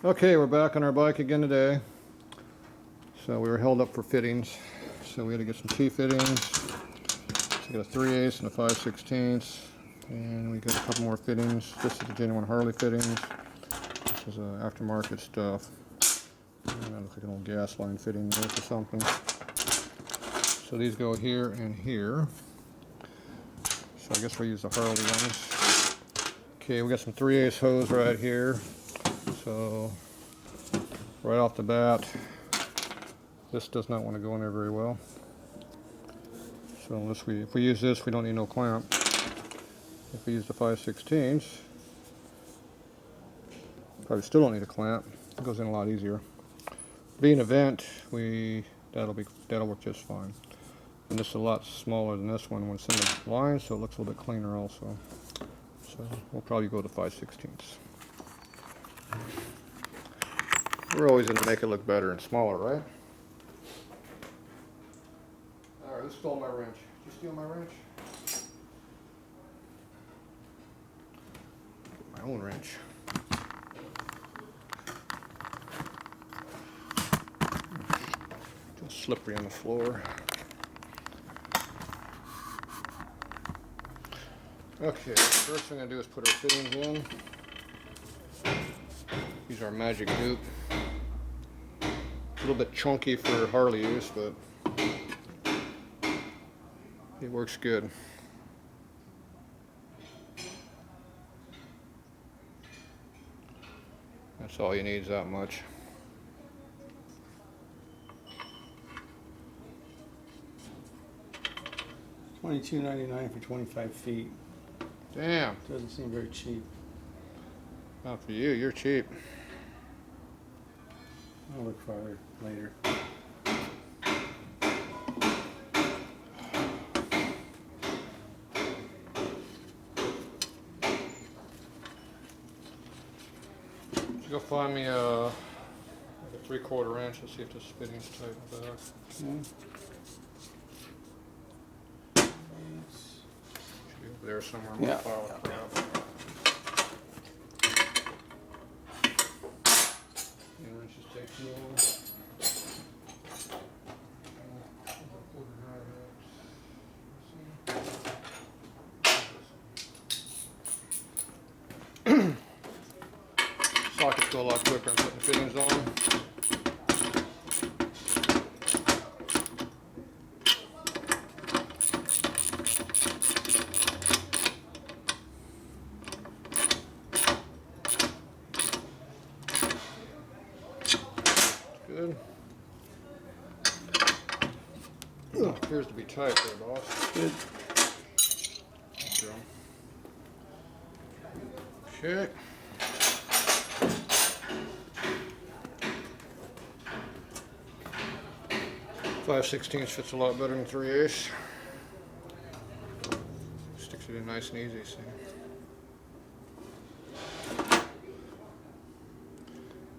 Okay, we're back on our bike again today. So we were held up for fittings. So we had to get some T-fittings. So we got a 3/8 and a 5/16. And we got a couple more fittings. This is the genuine Harley fittings. This is aftermarket stuff. And that looks like an old gas line fitting there for something. So these go here and here. So I guess we'll use the Harley ones. Okay, we got some 3/8 hose right here. So right off the bat, this does not want to go in there very well. So if we use this, we don't need no clamp. If we use the 5/16, probably still don't need a clamp. It goes in a lot easier. Being a vent, that'll work just fine. And this is a lot smaller than this one when it's in the line, so it looks a little bit cleaner also. So we'll probably go to 5/16. We're always going to make it look better and smaller, right? Alright, who stole my wrench? Did you steal my wrench? My own wrench. It's slippery on the floor. Okay, first thing I do is put our fittings in. Use our magic dupe. A little bit chunky for Harley use, but it works good. That's all you need, is that much. $22.99 for 25 feet. Damn. Doesn't seem very cheap. Not for you, you're cheap. I'll look farther later. Go find me a 3/4 inch. Let's see if this fitting's tight in the back. Okay. Should be over there somewhere in my pile of crap. Wrenches take too long. Sockets go a lot quicker than putting fittings on. Good. Appears to be tight there, boss. Good. Okay. .5/16 fits a lot better than 3/8. Sticks it in nice and easy, see.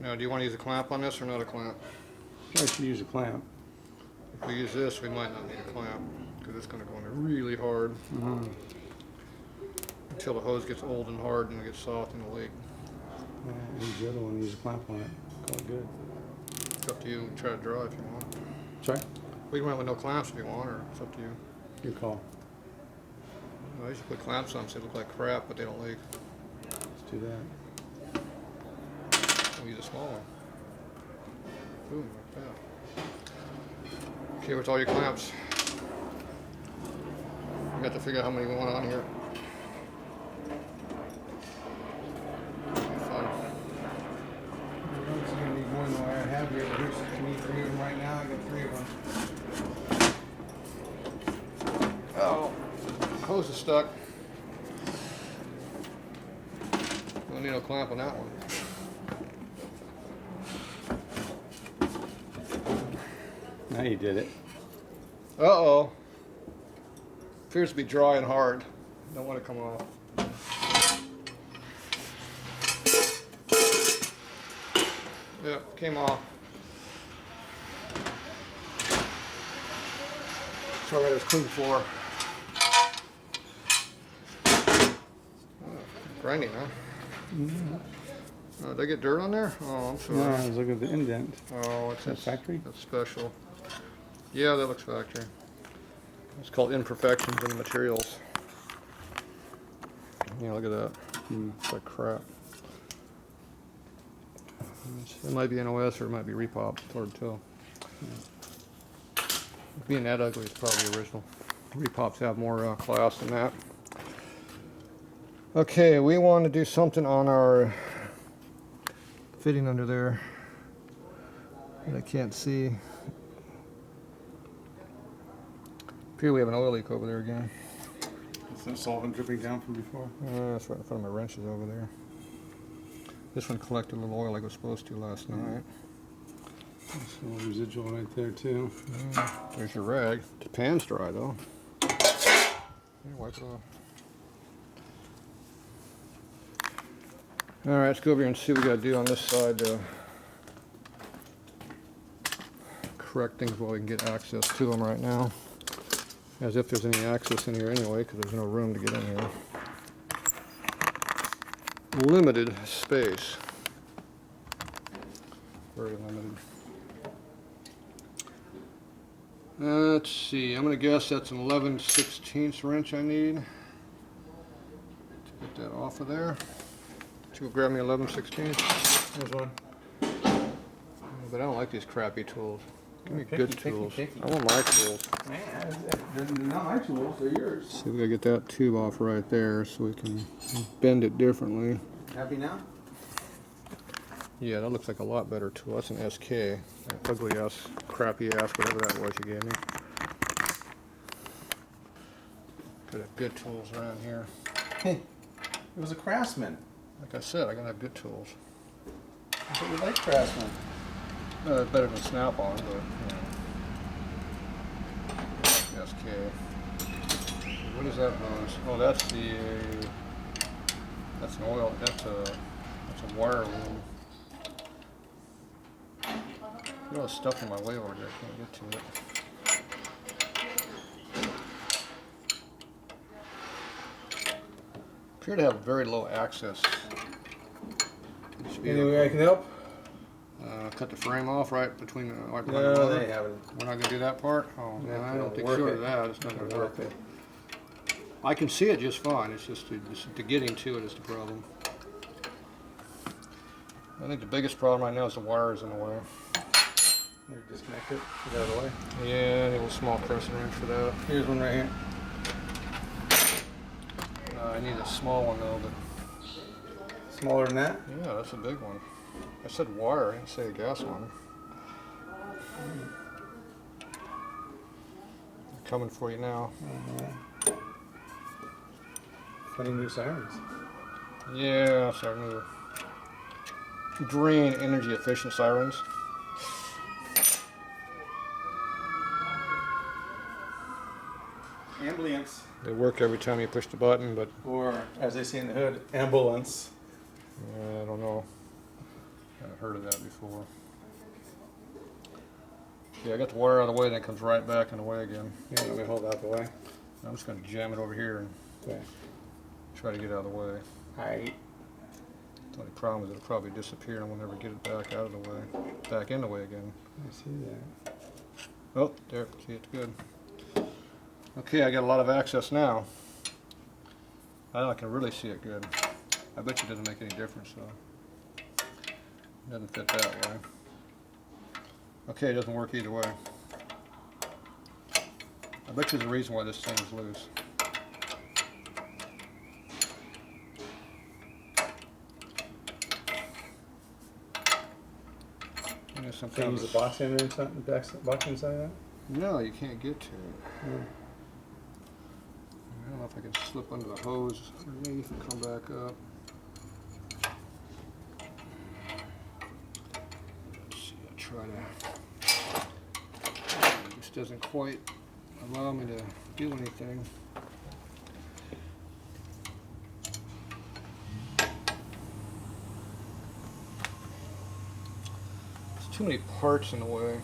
Now, do you want to use a clamp on this or not a clamp? I should use a clamp. If we use this, we might not need a clamp because it's going to go in there really hard until the hose gets old and hard and it gets soft and it'll leak. Use the other one, use a clamp on it. Call it good. It's up to you. Try to draw if you want. Sorry? We can run with no clamps if you want, or it's up to you. Your call. I used to put clamps on so they look like crap, but they don't leak. Let's do that. I'll use a small one. Boom, like that. Okay, what's all your clamps? We got to figure out how many we want on here. Fun. I'm going to need more than what I have here. Here's, I need 3 of them right now. I got 3 of them. Oh, hose is stuck. Don't need no clamp on that one. Now you did it. Uh-oh. Appears to be dry and hard. Don't want to come off. Yep, came off. Sorry, there's clean floor. Oh, grinding, huh? Mm-hmm. Did I get dirt on there? Oh, I'm sorry. No, I was looking at the indent. Oh, it's Is that factory? That's special. Yeah, that looks factory. It's called imperfections in the materials. Yeah, look at that. It's like crap. It might be NOS or it might be repop. It's hard to tell. Being that ugly, it's probably original. Repops have more class than that. Okay, we want to do something on our fitting under there that I can't see. Up here we have an oil leak over there again. Is that solvent dripping down from before? That's right in front of my wrenches over there. This one collected a little oil like it was supposed to last night. There's a little residual right there too. There's your rag. The pan's dry though. Yeah, wipe it off. Alright, let's go over here and see what we gotta do on this side to correct things while we can get access to them right now. As if there's any access in here anyway, because there's no room to get in here. Limited space. Very limited. Let's see, I'm going to guess that's an 11/16 wrench I need to get that off of there. So go grab me 11/16. There's one. But I don't like these crappy tools. Give me Picky, good picky, tools. picky. I want my tools. Man, they're not my tools, they're yours. See, we gotta get that tube off right there so we can bend it differently. Happy now? Yeah, that looks like a lot better tool. That's an SK. That ugly ass, crappy ass, whatever that was you gave me. Could have good tools around here. Hey, it was a Craftsman. Like I said, I gotta have good tools. I thought you liked Craftsman. Better than Snap-on, but you know. SK. What is that hose? Oh, that's an oil. That's a wire loom. There's all this stuff in my way over there. I can't get to it. Appear to have very low access. Any way I can help? Cut the frame off right between the. Right behind the No, motor. they haven't. We're not gonna do that part. Oh, Yeah, no, I it'll don't think work sure it. of that. It's not gonna It'll work. work it. I can see it just fine. It's just the getting to it is the problem. I think the biggest problem right now is the wires in the way. Here, disconnect it. Get out of the way. Yeah, I need a little small crescent wrench for that. Here's one right here. I need a small one though, but Smaller than that? yeah, that's a big one. I said wire, I didn't say a gas one. Coming for you now. Funny new sirens. Yeah, that's our new green energy efficient sirens. Ambulance. They work every time you push the button, but Or, as they say in the hood, ambulance. I don't know. I haven't heard of that before. Yeah, I got the wire out of the way, then it comes right back in the way again. Yeah, let me hold out the way. I'm just going to jam it over here and Okay. try to get out of the way. Alright. The only problem is it'll probably disappear and we'll never get it back out of the way. Back in the way again. I see that. Oh, there. See, it's good. Okay, I got a lot of access now. Now I can really see it good. I bet you it doesn't make any difference though. It doesn't fit that way. Okay, it doesn't work either way. I bet you there's a reason why this thing is loose. Some Can you use a box hander or something, box inside of that? No, you can't get to it. Hmm. I don't know if I can slip under the hose underneath and come back up. Let's see, I'll try to. This doesn't quite allow me to do anything. There's too many parts in the way.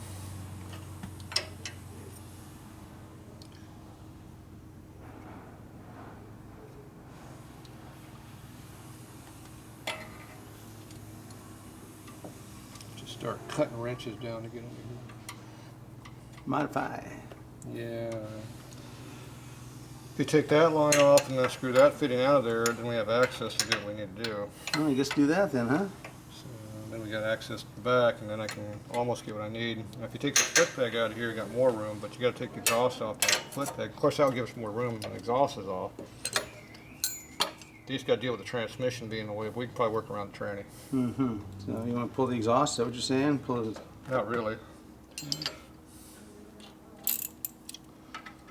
start cutting wrenches down to get under Modify. here. Yeah. If you take that line off and then screw that fitting out of there, then we have access to do what we need to do. Well, I guess do that then, huh? So then we got access to the back, and then I can almost get what I need. Now, if you take the split peg out of here, you got more room, but you got to take the exhaust off that split peg. Of course, that will give us more room when the exhaust is off. You just got to deal with the transmission being in the way. We can probably work around the tranny. Mm-hmm. So you want to pull the exhaust? Is that what you're saying? Pull it. Not really.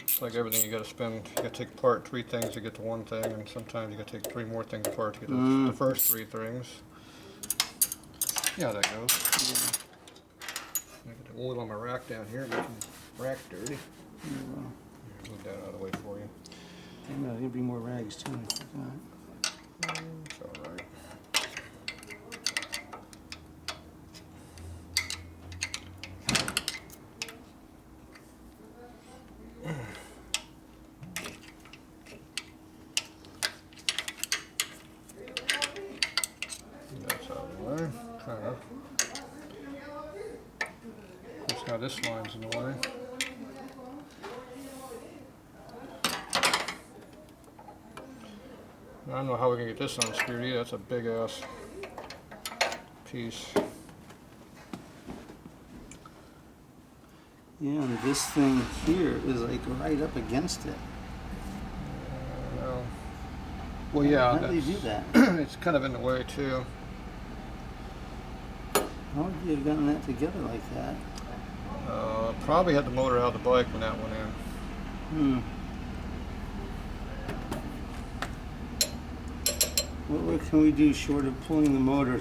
It's like everything, you got to spend. You got to take apart 3 things to get to one thing, and sometimes you got to take 3 more things apart to get the first 3 things. Yeah, that goes. I got the oil on my rack down here, making the rack dirty. Move that out of the way for you. There'll be more rags too. I forgot. It's all right. That's out of the way, kind of. Of course, now this line's in the way. I don't know how we can get this unscrewed either. That's a big ass piece. Yeah, and this thing here is like right up against it. Well, yeah, How do you do that? it's kind of in the way too. How would you have gotten that together like that? Probably had the motor out of the bike when that went in. What can we do short of pulling the motor?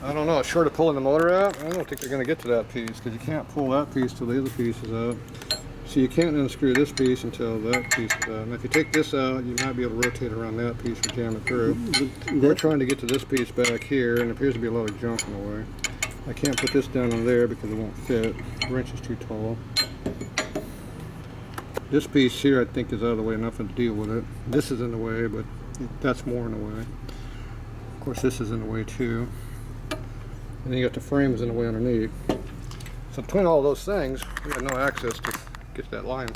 I don't know. Short of pulling the motor out, I don't think they're going to get to that piece because you can't pull that piece till the other piece is out. So you can't unscrew this piece until that piece is out. And if you take this out, you might be able to rotate around that piece and jam it through. We're trying to get to this piece back here, and there appears to be a lot of junk in the way. I can't put this down on there because it won't fit. The wrench is too tall. This piece here, I think, is out of the way enough to deal with it. This is in the way, but that's more in the way. Of course, this is in the way too. And then you got the frames in the way underneath. So between all those things, we got no access to get to that line.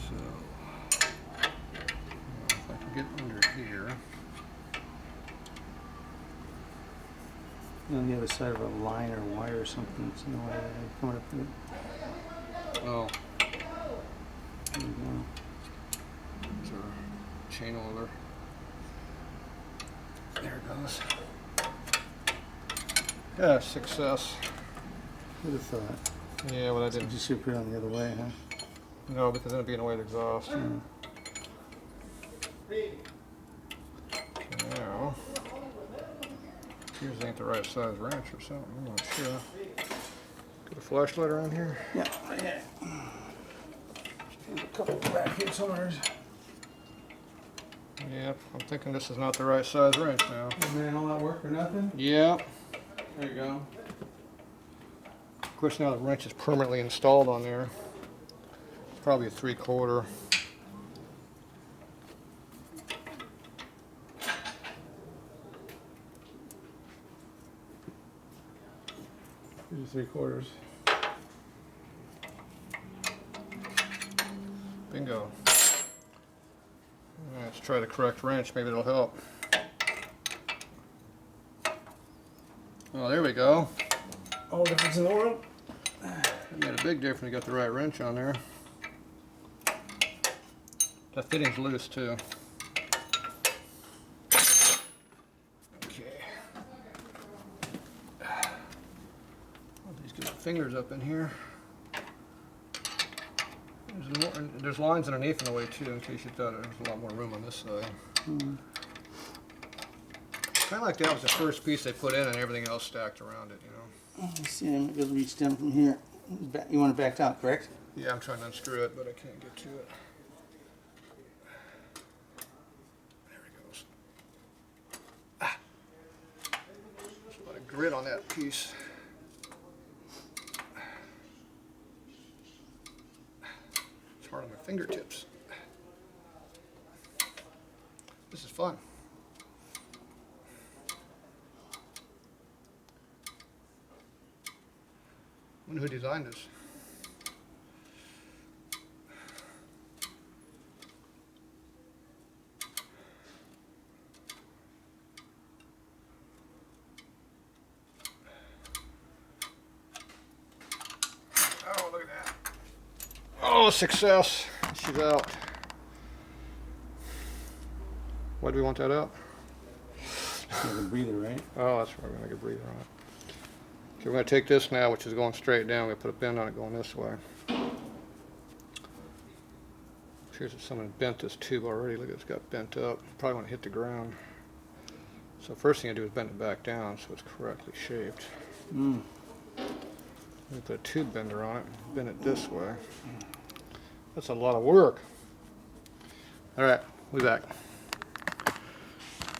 So, if I can get under here. On the other side of a line or wire or something that's in the way. Coming up through. Oh, There you go. it's our chain oiler. There it goes. Yeah, success. Who'd have thought? Yeah, well, I didn't. You should put it on the other way, huh? No, because then it'd be in the way of the exhaust. Now, here's ain't the right size wrench or something. I'm not sure. Got a flashlight around here? Yeah, right here. There's a couple back here somewhere. Yep, I'm thinking this is not the right size wrench now. Man, all that work for nothing? Yep. There you go. Of course, now the wrench is permanently installed on there. It's probably a 3/4. Here's 3/4. Bingo. Let's try the correct wrench. Maybe it'll help. Oh, there we go. All the difference in the world. That made a big difference. You got the right wrench on there. That fitting's loose too. Okay. Well, these good fingers up in here. There's lines underneath in the way too, in case you thought there's a lot more room on this side. Kind of like that was the first piece they put in and everything else stacked around it, you know. Let's see, I'm going to reach down from here. You want it backed out, correct? Yeah, I'm trying to unscrew it, but I can't get to it. There it goes. Ah. There's a lot of grit on that piece. It's hard on my fingertips. This is fun. I wonder who designed this. Oh, look at that. Oh, success. She's out. Why do we want that out? Like a breather, right? Oh, that's why we're gonna make a breather on it. Okay, we're gonna take this now, which is going straight down. We put a bend on it going this way. Here's if someone bent this tube already. Look, it's got bent up. Probably want to hit the ground. So first thing I do is bend it back down so it's correctly shaped. Mm. We put a tube bender on it. Bend it this way. That's a lot of work. All right, we'll be back.